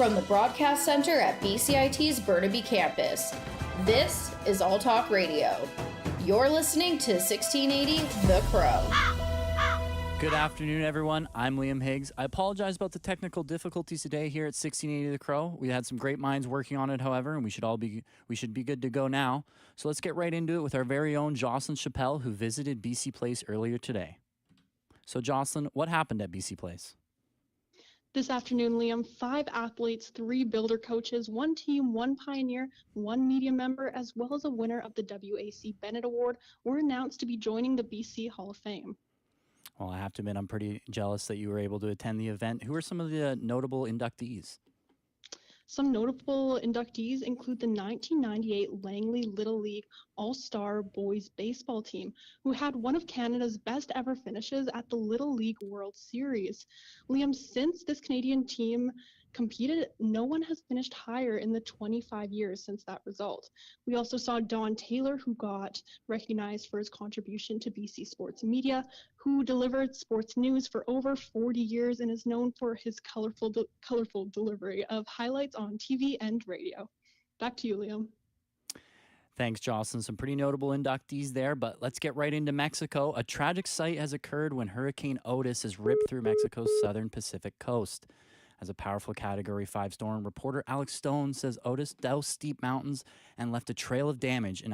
from the Broadcast Center at BCIT's Burnaby Campus. This is All Talk Radio. You're listening to 1680 The Crow. Good afternoon, everyone. I'm Liam Higgs. I apologize about the technical difficulties today here at 1680 The Crow. We had some great minds working on it, however, and we should be good to go now. So let's get right into it with our very own Jocelyn Chappelle, who visited BC Place earlier today. So Jocelyn, what happened at BC Place? This afternoon, Liam, 5 athletes, 3 builder coaches, 1 team, 1 pioneer, 1 media member, as well as a winner of the WAC Bennett Award were announced to be joining the BC Hall of Fame. Well, I have to admit, I'm pretty jealous that you were able to attend the event. Who are some of the notable inductees? Some notable inductees include the 1998 Langley Little League All-Star Boys Baseball team, who had one of Canada's best ever finishes at the Little League World Series. Liam, since this Canadian team competed, no one has finished higher in the 25 years since that result. We also saw Don Taylor, who got recognized for his contribution to BC sports media, who delivered sports news for over 40 years and is known for his colorful delivery of highlights on TV and radio. Back to you, Liam. Thanks, Jocelyn. Some pretty notable inductees there, but let's get right into Mexico. A tragic sight has occurred when Hurricane Otis has ripped through Mexico's southern Pacific coast. As a powerful Category 5 storm, reporter Alex Stone says Otis doused steep mountains and left a trail of damage in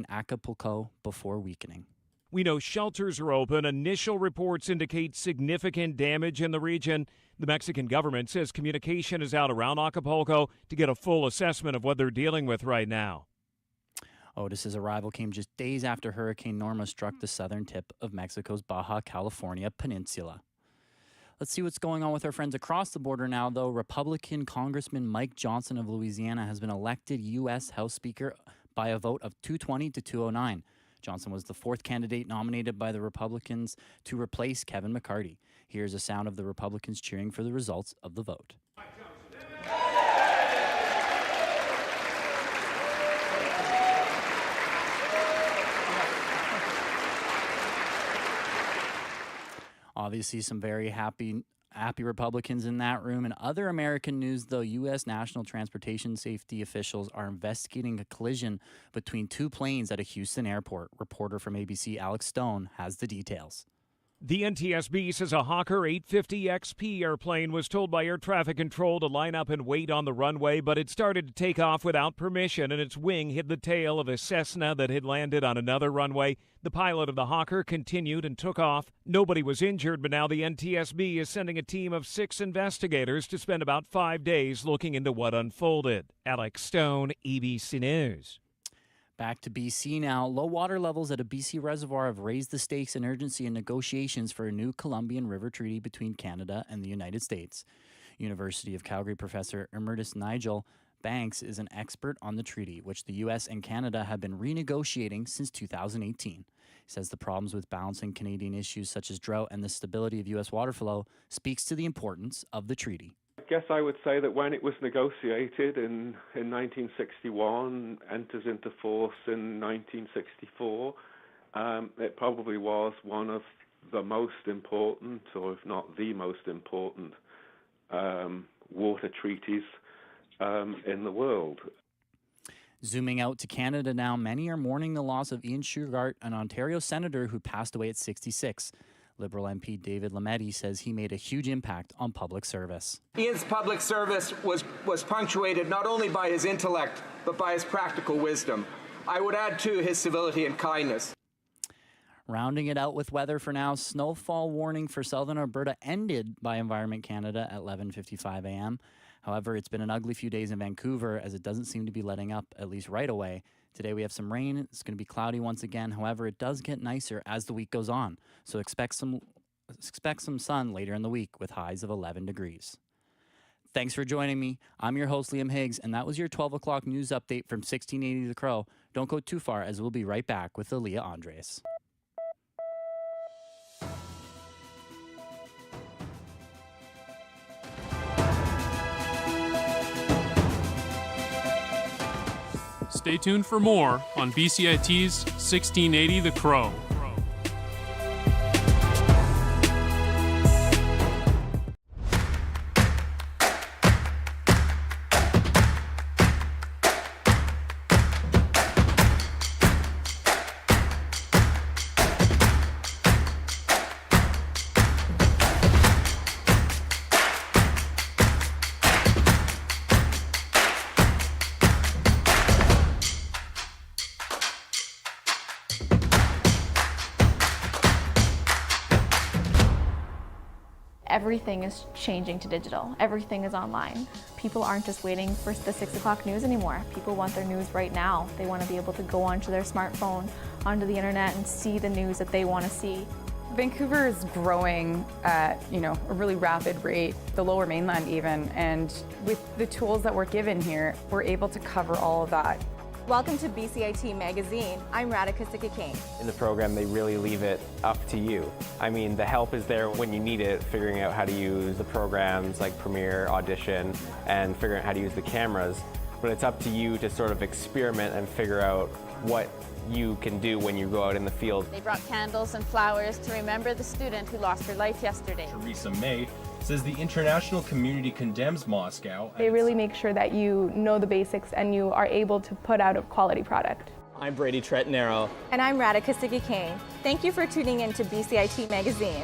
Acapulco before weakening. We know shelters are open. Initial reports indicate significant damage in the region. The Mexican government says communication is out around Acapulco to get a full assessment of what they're dealing with right now. Otis's arrival came just days after Hurricane Norma struck the southern tip of Mexico's Baja California Peninsula. Let's see what's going on with our friends across the border now, though. Republican Congressman Mike Johnson of Louisiana has been elected U.S. House Speaker by a vote of 220 to 209. Johnson was the 4th candidate nominated by the Republicans to replace Kevin McCarthy. Here's a sound of the Republicans cheering for the results of the vote. Obviously, some very happy Republicans in that room. In other American news, though, U.S. National Transportation Safety officials are investigating a collision between 2 planes at a Houston airport. Reporter from ABC, Alex Stone, has the details. The NTSB says a Hawker 850 XP airplane was told by air traffic control to line up and wait on the runway, but it started to take off without permission, and its wing hit the tail of a Cessna that had landed on another runway. The pilot of the Hawker continued and took off. Nobody was injured, but now the NTSB is sending a team of 6 investigators to spend about 5 days looking into what unfolded. Alex Stone, ABC News. Back to BC now. Low water levels at a BC reservoir have raised the stakes and urgency in negotiations for a new Columbian River Treaty between Canada and the United States. University of Calgary professor Emeritus Nigel Banks is an expert on the treaty, which the U.S. and Canada have been renegotiating since 2018. He says the problems with balancing Canadian issues such as drought and the stability of U.S. water flow speaks to the importance of the treaty. I guess I would say that when it was negotiated in 1961, enters into force in 1964, it probably was one of the most important, or if not the most important, water treaties in the world. Zooming out to Canada now, many are mourning the loss of Ian Shugart, an Ontario senator who passed away at 66. Liberal MP David Lametti says he made a huge impact on public service. Ian's public service was punctuated not only by his intellect, but by his practical wisdom. I would add, too, his civility and kindness. Rounding it out with weather for now, snowfall warning for southern Alberta ended by Environment Canada at 11:55 a.m. However, it's been an ugly few days in Vancouver as it doesn't seem to be letting up, at least right away. Today we have some rain. It's going to be cloudy once again. However, it does get nicer as the week goes on. So expect some sun later in the week with highs of 11 degrees. Thanks for joining me. I'm your host, Liam Higgs, and that was your 12 o'clock news update from 1680 The Crow. Don't go too far as we'll be right back with Aaliyah Andres. Stay tuned for more on BCIT's 1680 The Crow. everything is changing to digital. Everything is online. People aren't just waiting for the 6 o'clock news anymore. People want their news right now. They want to be able to go onto their smartphone, onto the internet, and see the news that they want to see. Vancouver is growing at, a really rapid rate, the Lower Mainland even, and with the tools that we're given here, we're able to cover all of that. Welcome to BCIT Magazine. I'm Radhika Sikakane. In the program, they really leave it up to you. I mean, the help is there when you need it, figuring out how to use the programs like Premiere, Audition, and figuring out how to use the cameras. But it's up to you to sort of experiment and figure out what you can do when you go out in the field. They brought candles and flowers to remember the student who lost her life yesterday. Theresa May says the international community condemns Moscow. They really make sure that you know the basics and you are able to put out a quality product. I'm Brady Tretnero. And I'm Radhika Sikakane. Thank you for tuning in to BCIT Magazine.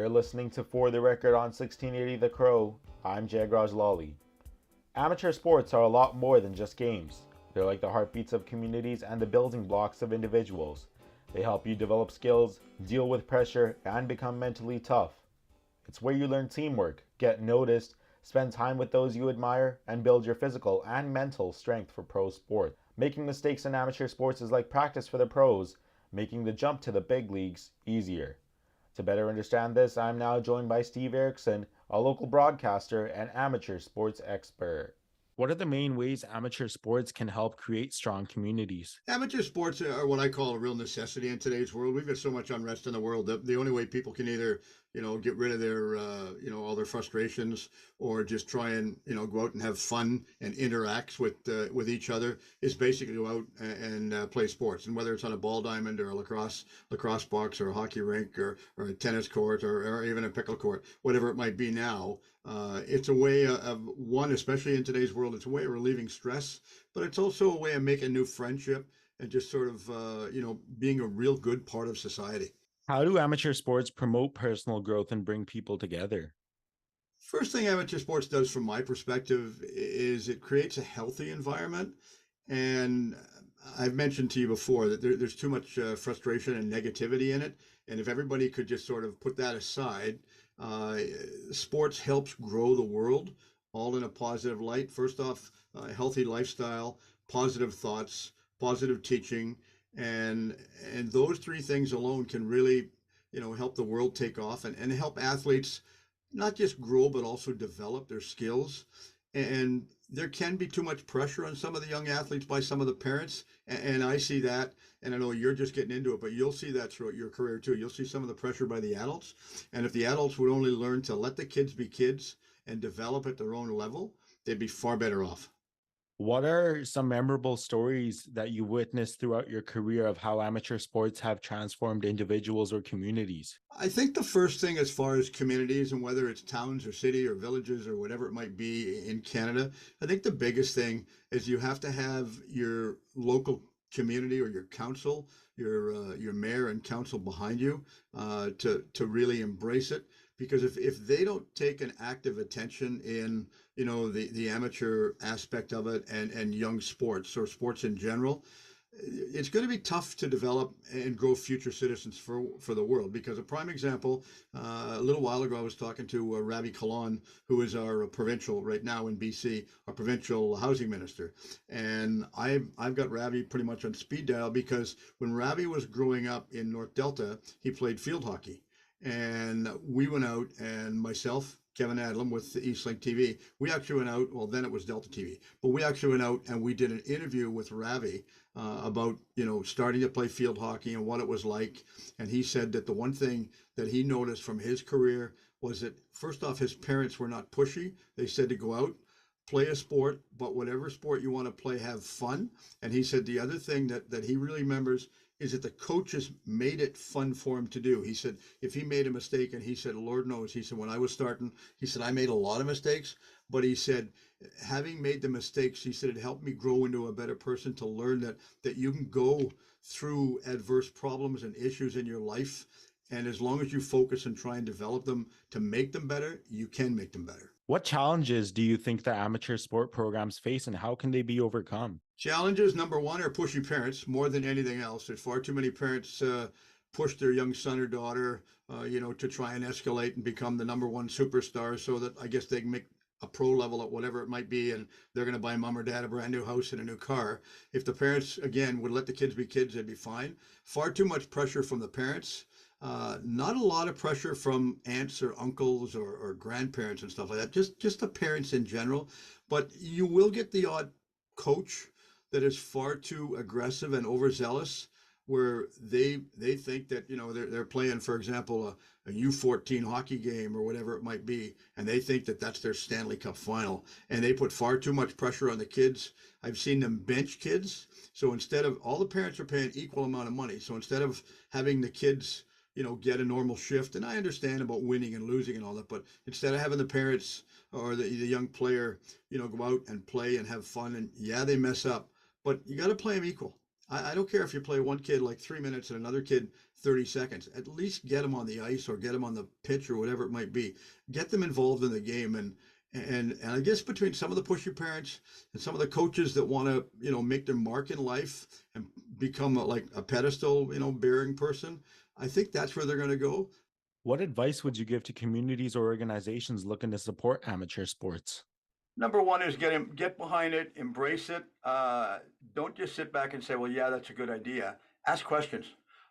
You're listening to For the Record on 1680 The Crow. I'm Jagraj Lawley. Amateur sports are a lot more than just games. They're like the heartbeats of communities and the building blocks of individuals. They help you develop skills, deal with pressure, and become mentally tough. It's where you learn teamwork, get noticed, Spend time with those you admire and build your physical and mental strength for pro sport. Making mistakes in amateur sports is like practice for the pros, making the jump to the big leagues easier. To better understand this, I'm now joined by Steve Erickson, a local broadcaster and amateur sports expert. What are the main ways amateur sports can help create strong communities? Amateur sports are what I call a real necessity in today's world. We've got so much unrest in the world that the only way people can either, get rid of their, all their frustrations or just try and, go out and have fun and interact with each other is basically go out and play sports. And whether it's on a ball diamond or a lacrosse box or a hockey rink or a tennis court or even a pickle court, whatever it might be now, it's a way of one, especially in today's world, it's a way of relieving stress, but it's also a way of making new friendship and just sort of, being a real good part of society. How do amateur sports promote personal growth and bring people together? First thing amateur sports does from my perspective is it creates a healthy environment. And I've mentioned to you before that there's too much frustration and negativity in it. And if everybody could just sort of put that aside, sports helps grow the world all in a positive light. First off, a healthy lifestyle, positive thoughts, positive teaching, and those three things alone can really, help the world take off and help athletes not just grow, but also develop their skills. And there can be too much pressure on some of the young athletes by some of the parents. And I see that, and I know you're just getting into it, but you'll see that throughout your career too. You'll see some of the pressure by the adults. And if the adults would only learn to let the kids be kids and develop at their own level, they'd be far better off. What are some memorable stories that you witnessed throughout your career of how amateur sports have transformed individuals or communities? I think the first thing as far as communities and whether it's towns or city or villages or whatever it might be in Canada, I think the biggest thing is you have to have your local community or your council, your mayor and council behind you to really embrace it. Because if they don't take an active attention in, the amateur aspect of it and young sports or sports in general, it's going to be tough to develop and grow future citizens for the world. Because a prime example, a little while ago, I was talking to Ravi Kalan, who is our provincial right now in BC, our provincial housing minister. And I've got Ravi pretty much on speed dial because when Ravi was growing up in North Delta, he played field hockey. And we went out, and myself, Kevin Adlam with Eastlink TV, we actually went out, well, then it was Delta TV, but we actually went out and we did an interview with Ravi about, starting to play field hockey and what it was like. And he said that the one thing that he noticed from his career was that, first off, his parents were not pushy. They said to go out, play a sport, but whatever sport you want to play, have fun. And he said the other thing that he really remembers is that the coaches made it fun for him to do. He said, if he made a mistake, and he said, Lord knows, he said, when I was starting, he said, I made a lot of mistakes, but he said, having made the mistakes, he said, it helped me grow into a better person to learn that you can go through adverse problems and issues in your life. And as long as you focus and try and develop them to make them better, you can make them better. What challenges do you think the amateur sport programs face and how can they be overcome? Challenges, number one, are pushy parents more than anything else. There's far too many parents push their young son or daughter, to try and escalate and become the number one superstar so that I guess they can make a pro level at whatever it might be, and they're going to buy mom or dad a brand new house and a new car. If the parents, again, would let the kids be kids, they'd be fine. Far too much pressure from the parents. Not a lot of pressure from aunts or uncles or grandparents and stuff like that, just the parents in general. But you will get the odd coach that is far too aggressive and overzealous, where they think that they're playing, for example, a U14 hockey game or whatever it might be, and they think that that's their Stanley Cup final, and they put far too much pressure on the kids. I've seen them bench kids. So instead of, all the parents are paying equal amount of money, so instead of having the kids get a normal shift, and I understand about winning and losing and all that, but instead of having the parents or the young player go out and play and have fun, and yeah, they mess up, but you got to play them equal. I don't care if you play one kid like 3 minutes and another kid 30 seconds. At least get them on the ice or get them on the pitch or whatever it might be. Get them involved in the game. And I guess between some of the pushy parents and some of the coaches that want to, make their mark in life and become like a pedestal, bearing person, I think that's where they're going to go. What advice would you give to communities or organizations looking to support amateur sports? Number one is get behind it, embrace it. Don't just sit back and say, well, yeah, that's a good idea. Ask questions.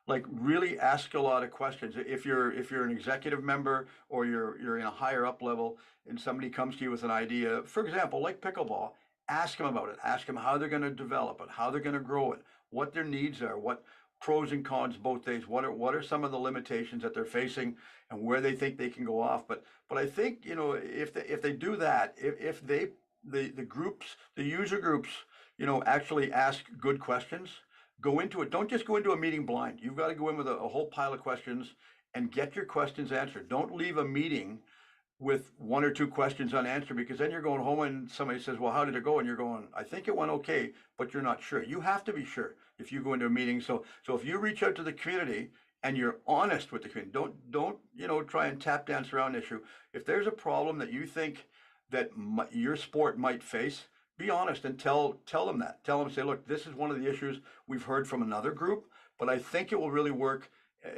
Like really ask a lot of questions. If you're an executive member or you're in a higher up level and somebody comes to you with an idea, for example, like pickleball, ask them about it. Ask them how they're going to develop it, how they're going to grow it, what their needs are, what pros and cons both days, what are some of the limitations that they're facing and where they think they can go off. But I think, you know, if they do that, if they the groups, the user groups, you know, actually ask good questions, go into it. Don't just go into a meeting blind. You've got to go in with a whole pile of questions and get your questions answered. Don't leave a meeting with one or two questions unanswered, because then you're going home and somebody says, well, how did it go? And you're going, I think it went okay, but you're not sure. You have to be sure if you go into a meeting. So if you reach out to the community and you're honest with the community, don't you know, try and tap dance around an issue. If there's a problem that you think that your sport might face, be honest and tell them that. Tell them, say, look, this is one of the issues we've heard from another group, but I think it will really work.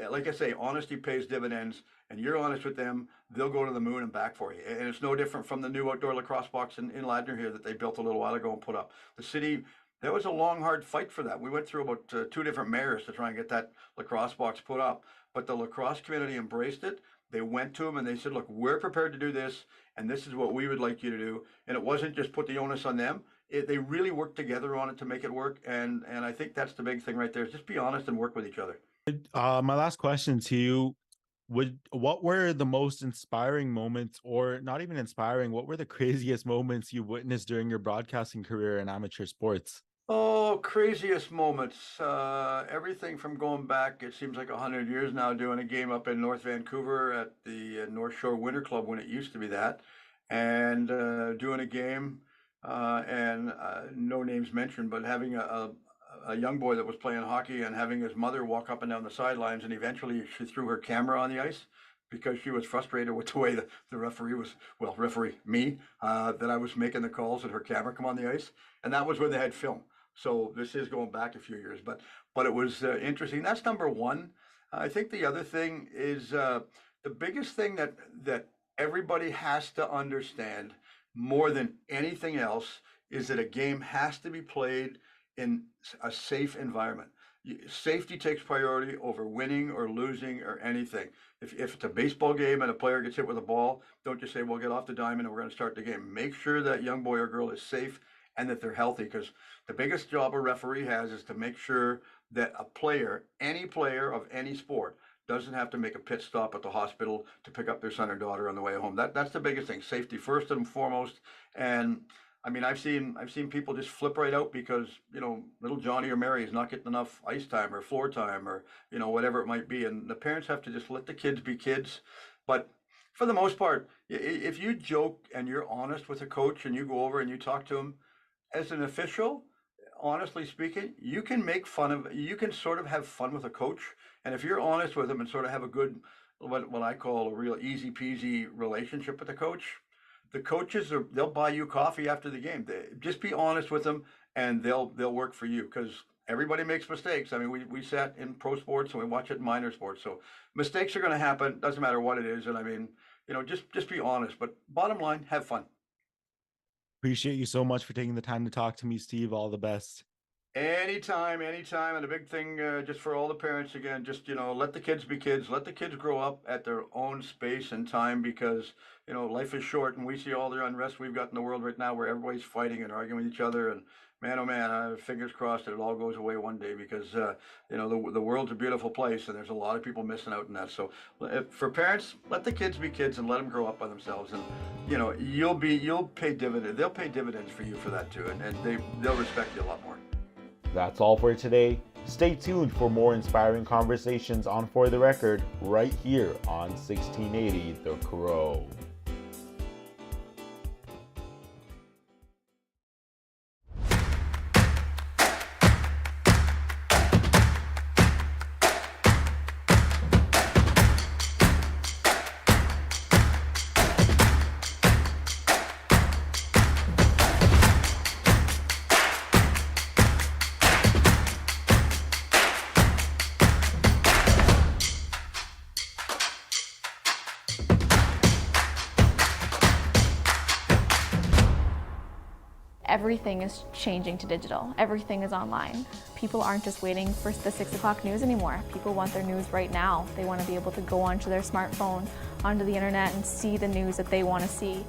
Like I say, honesty pays dividends, and you're honest with them, they'll go to the moon and back for you. And it's no different from the new outdoor lacrosse box in Ladner here that they built a little while ago and put up. The city, there was a long, hard fight for that. We went through about 2 different mayors to try and get that lacrosse box put up, but the lacrosse community embraced it. They went to them and they said, look, we're prepared to do this, and this is what we would like you to do. And it wasn't just put the onus on them. They really worked together on it to make it work. And I think that's the big thing right there, is just be honest and work with each other. My last question to you, what were the most inspiring moments, or not even inspiring, what were the craziest moments you witnessed during your broadcasting career in amateur sports? Oh, craziest moments. Everything from going back, it seems like 100 years now, doing a game up in North Vancouver at the North Shore Winter Club when it used to be that, and doing a game, and no names mentioned, but having a young boy that was playing hockey and having his mother walk up and down the sidelines, and eventually she threw her camera on the ice because she was frustrated with the way the referee was, well, me, that I was making the calls and her camera come on the ice. And that was when they had film. So this is going back a few years, but it was interesting. That's number one. I think the other thing is the biggest thing that everybody has to understand more than anything else is that a game has to be played in a safe environment. Safety takes priority over winning or losing or anything. If it's a baseball game and a player gets hit with a ball, don't just say, well, get off the diamond and we're going to start the game. Make sure that young boy or girl is safe and that they're healthy, because the biggest job a referee has is to make sure that a player, any player of any sport, doesn't have to make a pit stop at the hospital to pick up their son or daughter on the way home. That's the biggest thing. Safety first and foremost. And I mean, I've seen people just flip right out because, you know, little Johnny or Mary is not getting enough ice time or floor time or, you know, whatever it might be. And the parents have to just let the kids be kids. But for the most part, if you joke and you're honest with a coach and you go over and you talk to him as an official, honestly speaking, you can you can sort of have fun with a coach. And if you're honest with him and sort of have a good, what I call a real easy peasy relationship with the coach, the coaches they'll buy you coffee after the game. Just be honest with them and they'll work for you, because everybody makes mistakes. I mean, we sat in pro sports and we watch it in minor sports. So mistakes are going to happen. Doesn't matter what it is. And I mean, you know, just be honest. But bottom line, have fun. Appreciate you so much for taking the time to talk to me, Steve. All the best. Anytime. And a big thing just for all the parents, again, just, you know, let the kids be kids. Let the kids grow up at their own space and time, because, you know, life is short and we see all the unrest we've got in the world right now where everybody's fighting and arguing with each other. And man, oh man, fingers crossed that it all goes away one day, because, you know, the world's a beautiful place and there's a lot of people missing out on that. So for parents, let the kids be kids and let them grow up by themselves. And, you know, you'll pay dividends. They'll pay dividends for you for that too. And they'll respect you a lot more. That's all for today. Stay tuned for more inspiring conversations on For the Record right here on 1680 The Crow. Everything is changing to digital. Everything is online. People aren't just waiting for the 6 o'clock news anymore. People want their news right now. They want to be able to go onto their smartphone, onto the internet, and see the news that they want to see.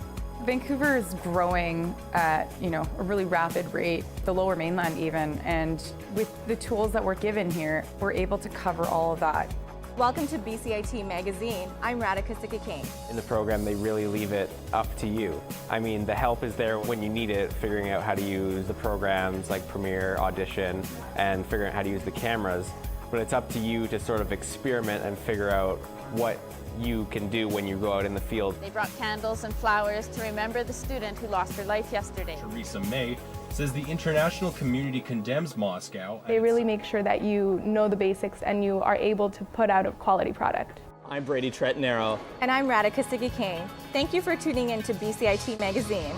Vancouver is growing at, a really rapid rate, the Lower Mainland even, and with the tools that we're given here, we're able to cover all of that. Welcome to BCIT Magazine. I'm Radhika Sikikane. In the program, they really leave it up to you. I mean, the help is there when you need it, figuring out how to use the programs like Premiere, Audition, and figuring out how to use the cameras. But it's up to you to sort of experiment and figure out what you can do when you go out in the field. They brought candles and flowers to remember the student who lost her life yesterday. Theresa May says the international community condemns Moscow. They really make sure that you know the basics and you are able to put out a quality product. I'm Brady Tretanero. And I'm Radhika Sikikane. Thank you for tuning in to BCIT Magazine.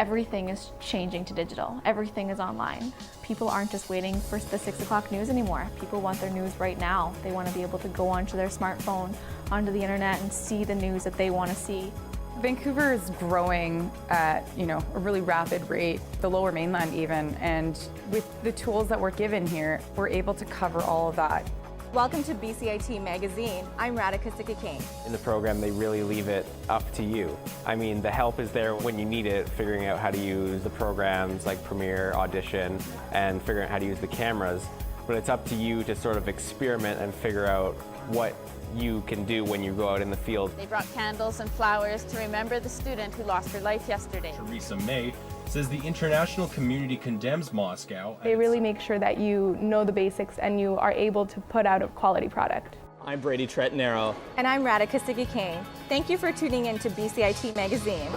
Everything is changing to digital. Everything is online. People aren't just waiting for the 6 o'clock news anymore. People want their news right now. They want to be able to go onto their smartphone, onto the internet, and see the news that they want to see. Vancouver is growing at, a really rapid rate, the Lower Mainland even, and with the tools that we're given here, we're able to cover all of that. Welcome to BCIT Magazine. I'm Radhika Sikakane. In the program, they really leave it up to you. I mean, the help is there when you need it, figuring out how to use the programs like Premiere, Audition, and figuring out how to use the cameras. But it's up to you to sort of experiment and figure out what you can do when you go out in the field. They brought candles and flowers to remember the student who lost her life yesterday. Theresa May says the international community condemns Moscow. They really make sure that you know the basics and you are able to put out a quality product. I'm Brady Tretnero. And I'm Radhika Sikakane. Thank you for tuning in to BCIT Magazine.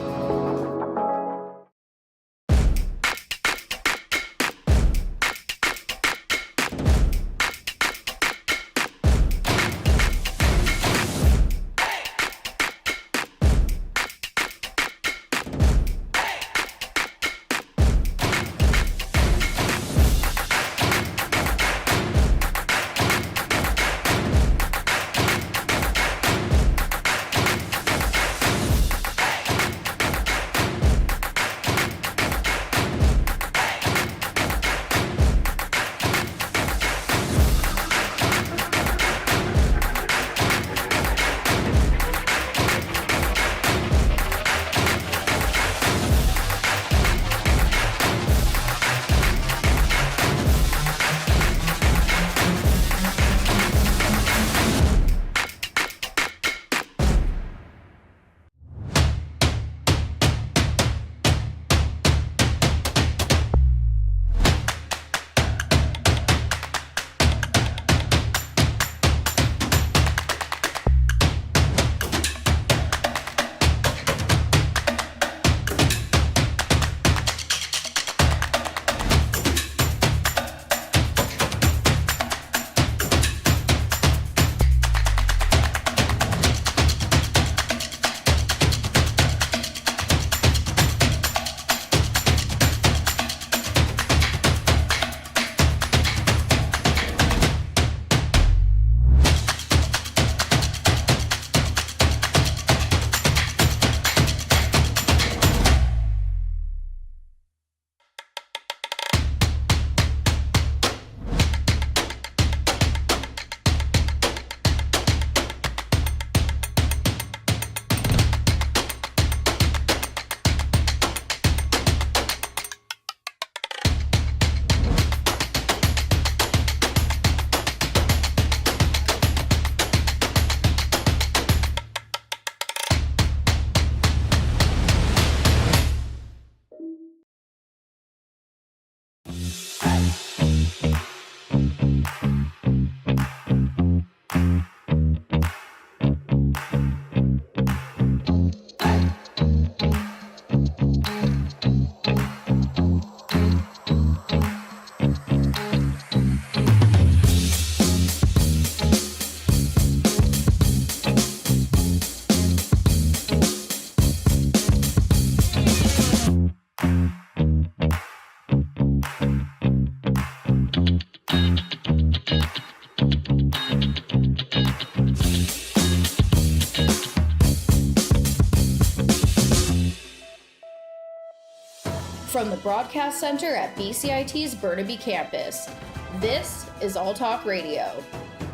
From the Broadcast Center at BCIT's Burnaby Campus, this is All Talk Radio.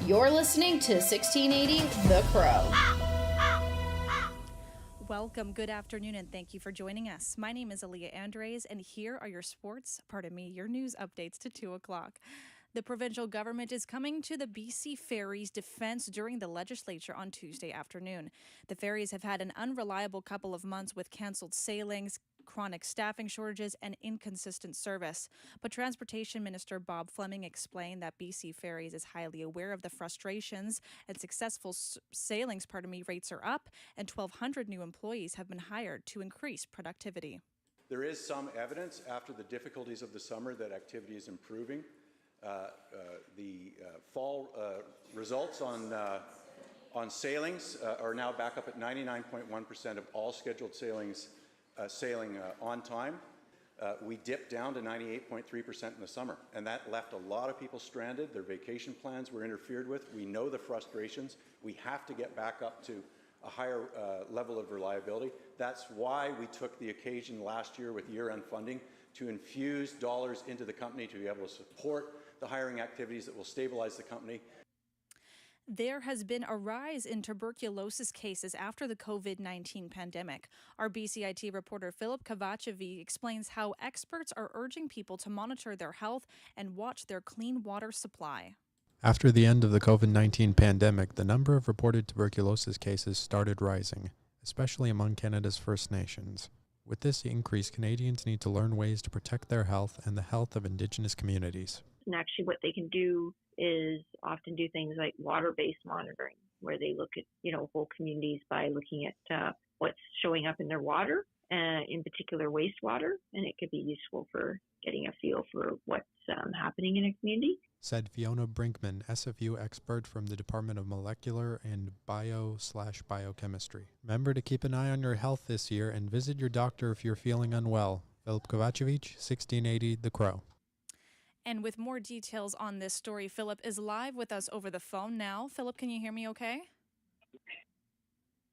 You're listening to 1680 The Crow. Welcome, good afternoon, and thank you for joining us. My name is Aaliyah Andres, and here are your your news updates to 2 o'clock. The provincial government is coming to the BC Ferries defense during the legislature on Tuesday afternoon. The ferries have had an unreliable couple of months with canceled sailings, chronic staffing shortages, and inconsistent service. But Transportation Minister Bob Fleming explained that BC Ferries is highly aware of the frustrations and successful sailings rates are up, and 1,200 new employees have been hired to increase productivity. There is some evidence after the difficulties of the summer that activity is improving. The fall results on sailings are now back up at 99.1% of all scheduled sailings sailing on time. We dipped down to 98.3% in the summer, and that left a lot of people stranded. Their vacation plans were interfered with. We know the frustrations. We have to get back up to a higher level of reliability. That's why we took the occasion last year with year-end funding to infuse dollars into the company to be able to support the hiring activities that will stabilize the company. There has been a rise in tuberculosis cases after the COVID-19 pandemic. Our BCIT reporter Philip Kovacevic explains how experts are urging people to monitor their health and watch their clean water supply. After the end of the COVID-19 pandemic, the number of reported tuberculosis cases started rising, especially among Canada's First Nations. With this increase, Canadians need to learn ways to protect their health and the health of Indigenous communities. And actually what they can do is often do things like water-based monitoring, where they look at, whole communities by looking at what's showing up in their water, in particular wastewater, and it could be useful for getting a feel for what's happening in a community. Said Fiona Brinkman, SFU expert from the Department of Molecular and Bio/Biochemistry. Remember to keep an eye on your health this year and visit your doctor if you're feeling unwell. Philip Kovacevic, 1680 The Crow. And with more details on this story, Philip is live with us over the phone now. Philip, can you hear me okay?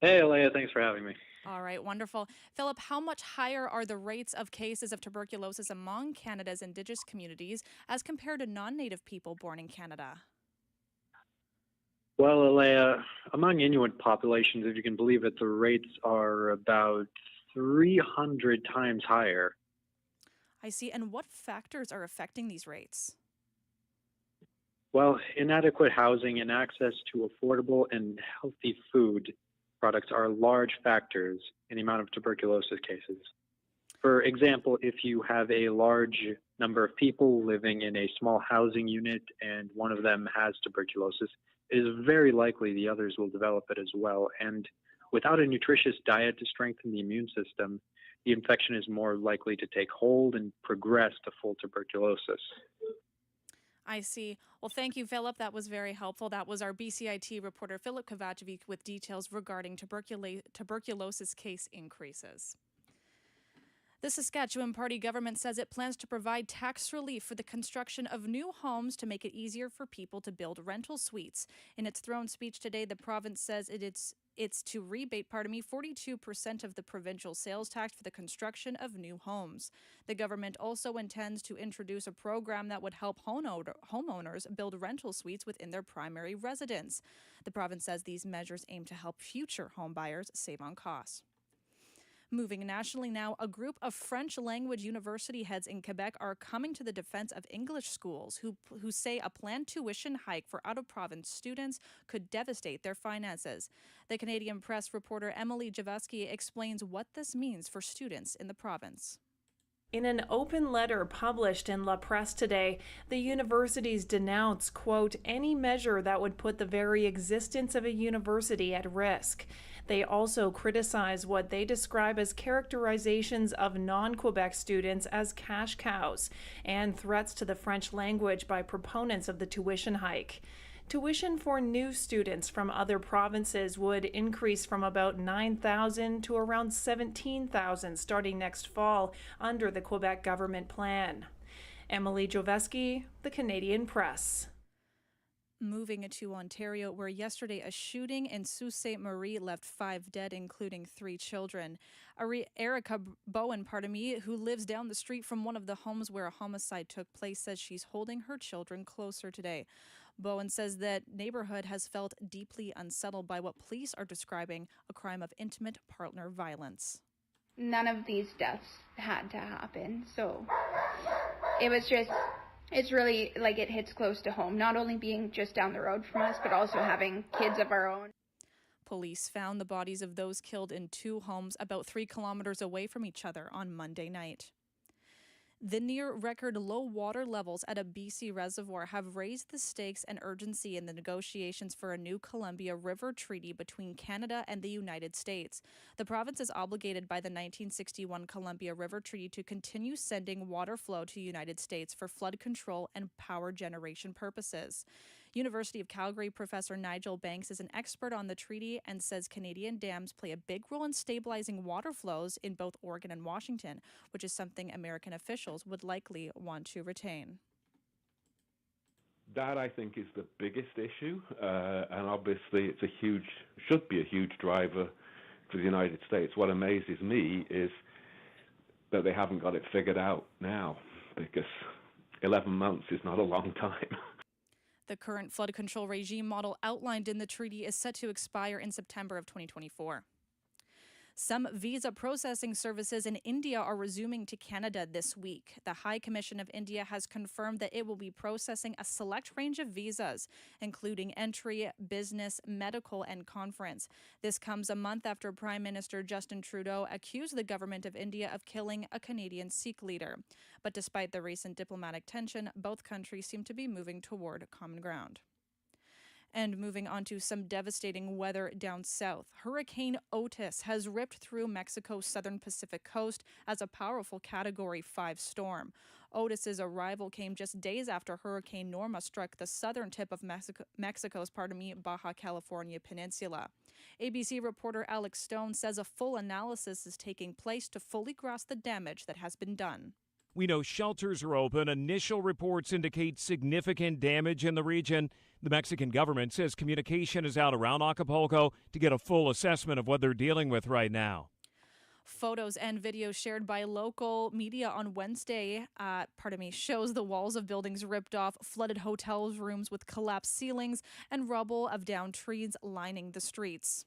Hey, Alea, thanks for having me. All right, wonderful. Philip, how much higher are the rates of cases of tuberculosis among Canada's Indigenous communities as compared to non-Native people born in Canada? Well, Alea, among Inuit populations, if you can believe it, the rates are about 300 times higher. I see. And what factors are affecting these rates? Well, inadequate housing and access to affordable and healthy food products are large factors in the amount of tuberculosis cases. For example, if you have a large number of people living in a small housing unit and one of them has tuberculosis, it is very likely the others will develop it as well. And without a nutritious diet to strengthen the immune system, the infection is more likely to take hold and progress to full tuberculosis. I see. Well, thank you, Philip. That was very helpful. That was our BCIT reporter, Philip Kovacevic, with details regarding tuberculosis case increases. The Saskatchewan Party government says it plans to provide tax relief for the construction of new homes to make it easier for people to build rental suites. In its throne speech today, the province says it's to rebate, 42% of the provincial sales tax for the construction of new homes. The government also intends to introduce a program that would help homeowners build rental suites within their primary residence. The province says these measures aim to help future homebuyers save on costs. Moving nationally now, a group of French-language university heads in Quebec are coming to the defense of English schools who say a planned tuition hike for out-of-province students could devastate their finances. The Canadian Press reporter Emily Javasky explains what this means for students in the province. In an open letter published in La Presse today, the universities denounce, quote, any measure that would put the very existence of a university at risk. They also criticize what they describe as characterizations of non-Quebec students as cash cows and threats to the French language by proponents of the tuition hike. Tuition for new students from other provinces would increase from about $9,000 to around $17,000 starting next fall under the Quebec government plan. Emily Joveski, The Canadian Press. Moving to Ontario, where yesterday a shooting in Sault Ste. Marie left 5 dead, including 3 children. Erica Bowen, who lives down the street from one of the homes where a homicide took place, says she's holding her children closer today. Bowen says that neighborhood has felt deeply unsettled by what police are describing a crime of intimate partner violence. None of these deaths had to happen, so it's really like it hits close to home, not only being just down the road from us, but also having kids of our own. Police found the bodies of those killed in 2 homes about 3 kilometers away from each other on Monday night. The near-record low water levels at a BC reservoir have raised the stakes and urgency in the negotiations for a new Columbia River Treaty between Canada and the United States. The province is obligated by the 1961 Columbia River Treaty to continue sending water flow to the United States for flood control and power generation purposes. University of Calgary professor Nigel Banks is an expert on the treaty and says Canadian dams play a big role in stabilizing water flows in both Oregon and Washington, which is something American officials would likely want to retain. That, I think, is the biggest issue, and obviously should be a huge driver for the United States. What amazes me is that they haven't got it figured out now, because 11 months is not a long time. The current flood control regime model outlined in the treaty is set to expire in September of 2024. Some visa processing services in India are resuming to Canada this week. The High Commission of India has confirmed that it will be processing a select range of visas, including entry, business, medical, and conference. This comes a month after Prime Minister Justin Trudeau accused the government of India of killing a Canadian Sikh leader. But despite the recent diplomatic tension, both countries seem to be moving toward common ground. And moving on to some devastating weather down south. Hurricane Otis has ripped through Mexico's southern Pacific coast as a powerful Category 5 storm. Otis's arrival came just days after Hurricane Norma struck the southern tip of Mexico's Baja California Peninsula. ABC reporter Alex Stone says a full analysis is taking place to fully grasp the damage that has been done. We know shelters are open. Initial reports indicate significant damage in the region. The Mexican government says communication is out around Acapulco to get a full assessment of what they're dealing with right now. Photos and videos shared by local media on Wednesday, shows the walls of buildings ripped off, flooded hotel rooms with collapsed ceilings, and rubble of downed trees lining the streets.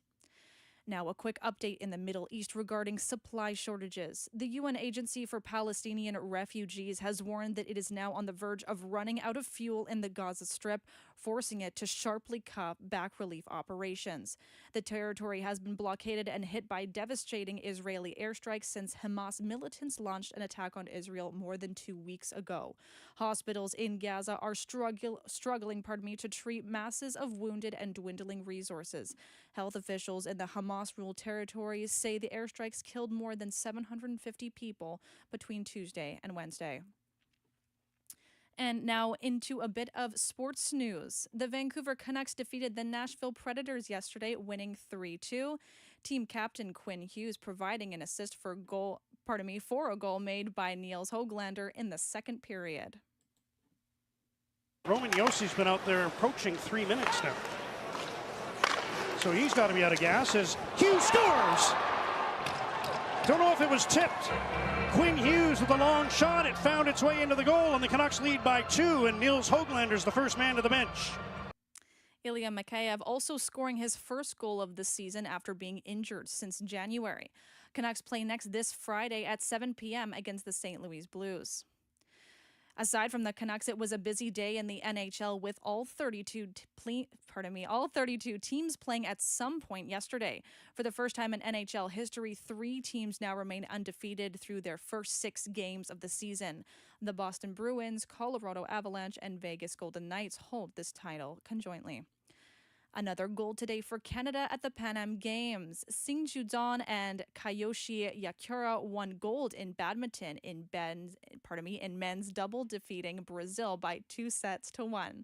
Now, a quick update in the Middle East regarding supply shortages. The UN Agency for Palestinian Refugees has warned that it is now on the verge of running out of fuel in the Gaza Strip, forcing it to sharply cut back relief operations. The territory has been blockaded and hit by devastating Israeli airstrikes since Hamas militants launched an attack on Israel more than 2 weeks ago. Hospitals in Gaza are struggling to treat masses of wounded and dwindling resources. Health officials in the Hamas-ruled territories say the airstrikes killed more than 750 people between Tuesday and Wednesday. And now into a bit of sports news. The Vancouver Canucks defeated the Nashville Predators yesterday, winning 3-2. Team captain Quinn Hughes providing an assist for a goal made by Niels Höglander in the second period. Roman Jossi's been out there approaching 3 minutes now. So he's got to be out of gas as Hughes scores! Don't know if it was tipped. Quinn Hughes with a long shot. It found its way into the goal, and the Canucks lead by 2, and Niels Höglander's the first man to the bench. Ilya Mikheyev also scoring his first goal of the season after being injured since January. Canucks play next this Friday at 7 p.m. against the St. Louis Blues. Aside from the Canucks, it was a busy day in the NHL with all 32 teams playing at some point yesterday. For the first time in NHL history, 3 teams now remain undefeated through their first 6 games of the season. The Boston Bruins, Colorado Avalanche, and Vegas Golden Knights hold this title conjointly. Another gold today for Canada at the Pan Am Games. Sing Judon and Kayoshi Yakura won gold in badminton in men's double, defeating Brazil by 2-1.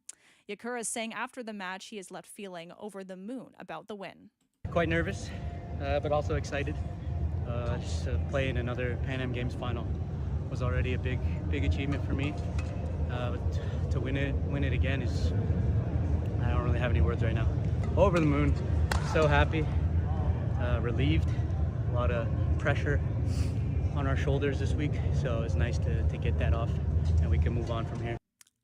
Yakura saying after the match he is left feeling over the moon about the win. Quite nervous, but also excited. Just to play in another Pan Am Games final was already a big achievement for me. But to win it again is, I don't really have any words right now. Over the moon, so happy, relieved, a lot of pressure on our shoulders this week, so it's nice to get that off and we can move on from here.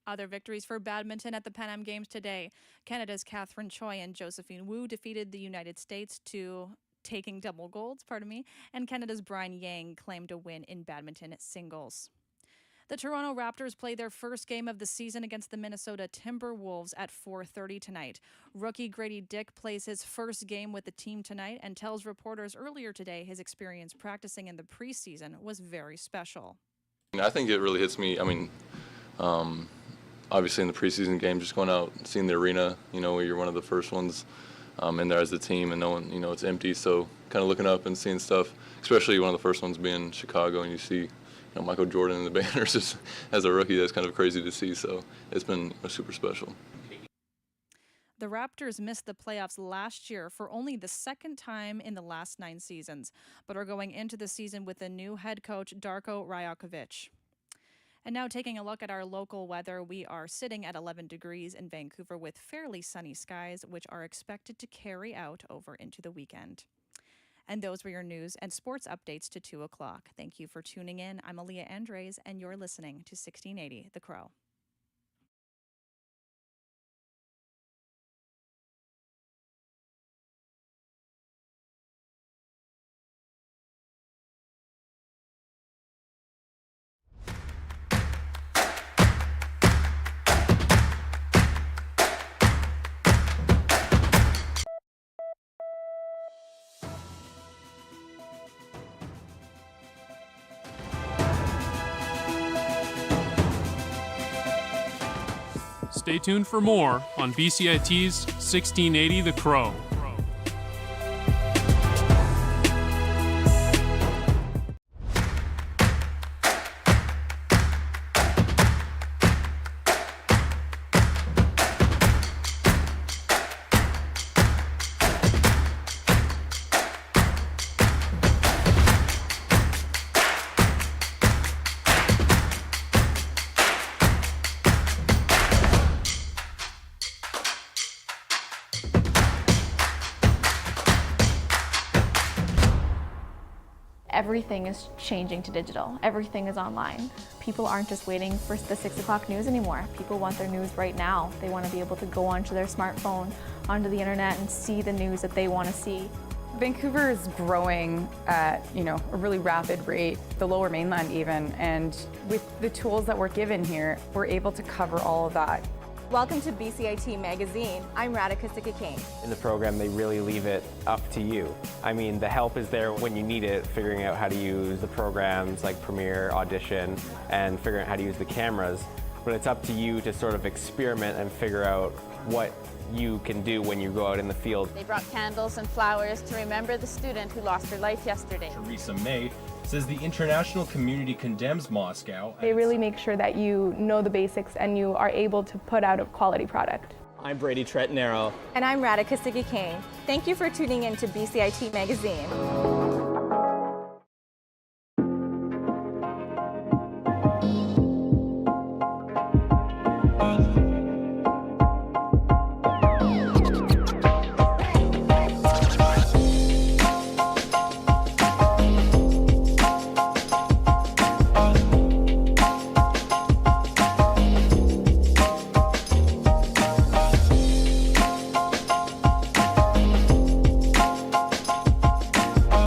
Other victories for badminton at the Pan Am Games today. Canada's Catherine Choi and Josephine Wu defeated the United States to taking double golds, and Canada's Brian Yang claimed a win in badminton singles. The Toronto Raptors play their first game of the season against the Minnesota Timberwolves at 4:30 tonight. Rookie Grady Dick plays his first game with the team tonight and tells reporters earlier today his experience practicing in the preseason was very special. I think it really hits me. Obviously in the preseason game, just going out and seeing the arena, where you're one of the first ones in there as a team, and no one, it's empty. So kind of looking up and seeing stuff, especially one of the first ones being Chicago, and you see Michael Jordan in the banners as a rookie. That's kind of crazy to see, so it's been super special. The Raptors missed the playoffs last year for only the second time in the last 9 seasons, but are going into the season with a new head coach, Darko Rajakovic. And now taking a look at our local weather, we are sitting at 11 degrees in Vancouver with fairly sunny skies, which are expected to carry out over into the weekend. And those were your news and sports updates to 2 o'clock. Thank you for tuning in. I'm Aaliyah Andres, and you're listening to 1680 The Crow. Stay tuned for more on BCIT's 1680 The Crow. Everything is changing to digital. Everything is online. People aren't just waiting for the 6 o'clock news anymore. People want their news right now. They want to be able to go onto their smartphone, onto the internet, and see the news that they want to see. Vancouver is growing at, a really rapid rate, the Lower Mainland even, and with the tools that we're given here, we're able to cover all of that. Welcome to BCIT Magazine. I'm Radhika Sikakane. In the program, they really leave it up to you. I mean, the help is there when you need it, figuring out how to use the programs like Premiere, Audition, and figuring out how to use the cameras. But it's up to you to sort of experiment and figure out what you can do when you go out in the field. They brought candles and flowers to remember the student who lost her life yesterday. Theresa May says the international community condemns Moscow. They really make sure that you know the basics and you are able to put out a quality product. I'm Brady Trettenaro. And I'm Radhika Sikakane. Thank you for tuning in to BCIT Magazine.